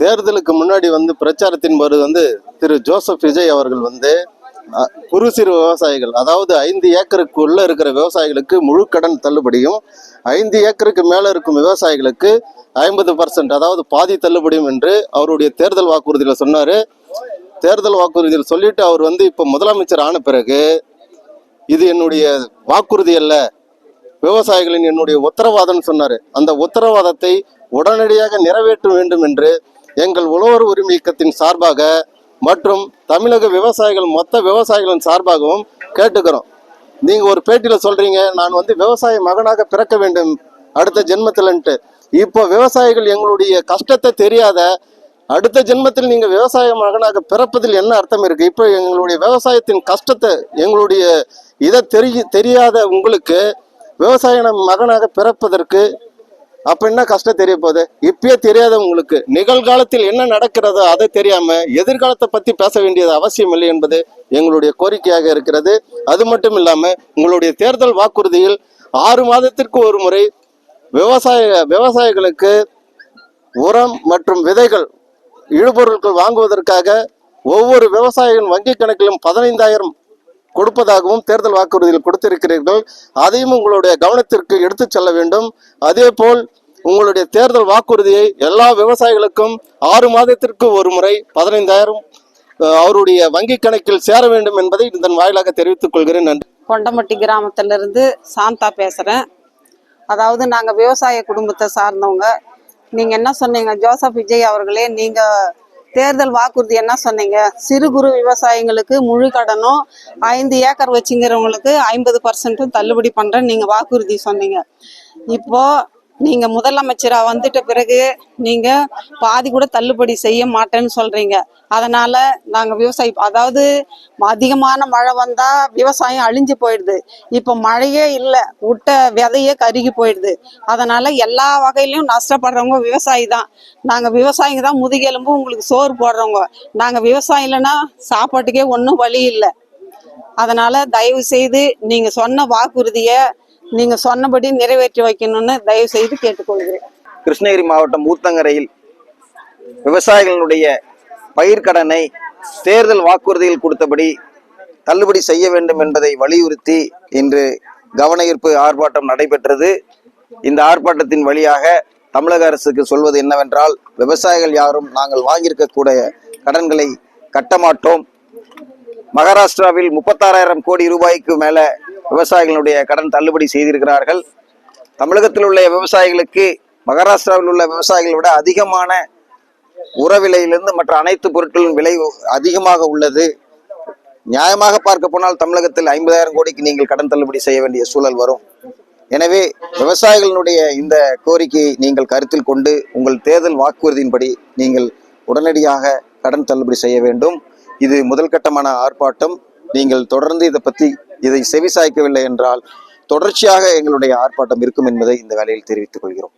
தேர்தலுக்கு முன்னாடி பிரச்சாரத்தின் போது திரு ஜோசப் விஜய் அவர்கள் குறு சிறு விவசாயிகள், அதாவது 5 ஏக்கருக்கு உள்ள இருக்கிற விவசாயிகளுக்கு முழு கடன் தள்ளுபடியும், 5 ஏக்கருக்கு மேல இருக்கும் விவசாயிகளுக்கு 50%, அதாவது பாதி தள்ளுபடியும் என்று அவருடைய தேர்தல் வாக்குறுதியில் சொன்னாரு. தேர்தல் வாக்குறுதியில் சொல்லிட்டு அவர் இப்ப முதலமைச்சர் ஆன பிறகு இது என்னுடைய வாக்குறுதி அல்ல, விவசாயிகளின் என்னுடைய உத்தரவாதம் சொன்னாரு. அந்த உத்தரவாதத்தை உடனடியாக நிறைவேற்ற வேண்டும் என்று எங்கள் உழவர் உரிமை இயக்கத்தின் சார்பாக மற்றும் தமிழக விவசாயிகள் மொத்த விவசாயிகளின் சார்பாகவும் கேட்டுக்கிறோம். நீங்க ஒரு பேட்டியில சொல்றீங்க, நான் விவசாய மகனாக பிறக்க வேண்டும் அடுத்த ஜென்மத்தில்ன்ட்டு. இப்போ விவசாயிகள் எங்களுடைய கஷ்டத்தை தெரியாத அடுத்த ஜென்மத்தில் நீங்க விவசாய மகனாக பிறப்பதில் என்ன அர்த்தம் இருக்கு? இப்போ எங்களுடைய விவசாயத்தின் கஷ்டத்தை எங்களுடைய இதை தெரியாத உங்களுக்கு விவசாய மகனாக பிறப்பதற்கு அப்ப என்ன கஷ்டம் தெரிய போகுது? இப்பயே தெரியாத உங்களுக்கு நிகழ்காலத்தில் என்ன நடக்கிறதோ அதை தெரியாம எதிர்காலத்தை பத்தி பேச வேண்டியது அவசியம் இல்லை என்பது எங்களுடைய கோரிக்கையாக இருக்கிறது. அது மட்டும் இல்லாம உங்களுடைய தேர்தல் வாக்குறுதியில் 6 மாதத்திற்கு ஒரு முறை விவசாயிகளுக்கு உரம் மற்றும் விதைகள் இடுபொருட்கள் வாங்குவதற்காக ஒவ்வொரு விவசாயிகளின் வங்கி கணக்கிலும் 15,000 கொடுப்பதாகவும் தேர்தல் வாக்குறுதியில் கொடுத்திருக்கிறீர்கள். அதையும் உங்களுடைய கவனத்திற்கு எடுத்து செல்ல வேண்டும். அதே போல் உங்களுடைய தேர்தல் வாக்குறுதியை எல்லா விவசாயிகளுக்கும் 6 மாதத்திற்கு ஒரு முறை 15,000 அவருடைய வங்கி கணக்கில் சேர வேண்டும் என்பதை இதன் வாயிலாக தெரிவித்துக் கொள்கிறேன். நன்றி. கொண்டமட்டி கிராமத்திலிருந்து சாந்தா பேசுறேன். அதாவது நாங்க விவசாய குடும்பத்தை சார்ந்தவங்க. நீங்க என்ன சொன்னீங்க ஜோசப் விஜய் அவர்களே, நீங்க தேர்தல் வாக்குறுதி என்ன சொன்னீங்க? சிறு குறு விவசாயிங்களுக்கு முழு கடனும் 5 ஏக்கர் வச்சுங்கிறவங்களுக்கு 50% தள்ளுபடி பண்றேன்னு நீங்க வாக்குறுதி சொன்னீங்க. இப்போ நீங்க முதலமைச்சரா வந்துட்ட பிறகு நீங்க பாதி கூட தள்ளுபடி செய்ய மாட்டேன்னு சொல்றீங்க. அதனால நாங்க அதாவது அதிகமான மழை வந்தா விவசாயம் அழிஞ்சு போயிடுது. இப்ப மழையே இல்லை, விட்ட விதையே கருகி போயிடுது. அதனால எல்லா வகையிலையும் நஷ்டப்படுறவங்க விவசாயி தான். நாங்க விவசாயிங்க தான் முதுகெலும்பு, உங்களுக்கு சோறு போடுறவங்க. நாங்க விவசாயம் இல்லைன்னா சாப்பாட்டுக்கே ஒன்றும் வழி இல்லை. அதனால தயவு செய்து நீங்க சொன்ன வாக்குறுதிய நீங்க சொன்னபடி நிறைவேற்றி வைக்கணும்னு தயவு செய்து கேட்டுக்கொள்கிறேன். கிருஷ்ணகிரி மாவட்டம் ஊத்தங்கரையில் விவசாயிகளுடைய பயிர்க்கடனை தேர்தல் வாக்குறுதியில் கொடுத்தபடி தள்ளுபடி செய்ய வேண்டும் என்பதை வலியுறுத்தி இன்று கவன ஈர்ப்பு ஆர்ப்பாட்டம் நடைபெற்றது. இந்த ஆர்ப்பாட்டத்தின் வழியாக தமிழக அரசுக்கு சொல்வது என்னவென்றால், விவசாயிகள் யாரும் நாங்கள் வாங்கியிருக்கக்கூடிய கடன்களை கட்ட மாட்டோம். மகாராஷ்டிராவில் 36,000 கோடி ரூபாய்க்கு மேல விவசாயிகளுடைய கடன் தள்ளுபடி செய்திருக்கிறார்கள். தமிழகத்தில் உள்ள விவசாயிகளுக்கு மகாராஷ்டிராவில் உள்ள விவசாயிகளை விட அதிகமான உர விலையிலிருந்து மற்ற அனைத்து பொருட்களின் விலை அதிகமாக உள்ளது. நியாயமாக பார்க்க போனால் தமிழகத்தில் 50,000 கோடிக்கு நீங்கள் கடன் தள்ளுபடி செய்ய வேண்டிய சூழல் வரும். எனவே விவசாயிகளுடைய இந்த கோரிக்கையை நீங்கள் கருத்தில் கொண்டு உங்கள் தேர்தல் வாக்குறுதியின்படி நீங்கள் உடனடியாக கடன் தள்ளுபடி செய்ய வேண்டும். இது முதல் கட்டமான ஆர்ப்பாட்டம். நீங்கள் தொடர்ந்து இதை செவிசாய்க்கவில்லை என்றால் தொடர்ச்சியாக எங்களுடைய ஆர்ப்பாட்டம் இருக்கும் என்பதை இந்த வேளையில் தெரிவித்துக் கொள்கிறோம்.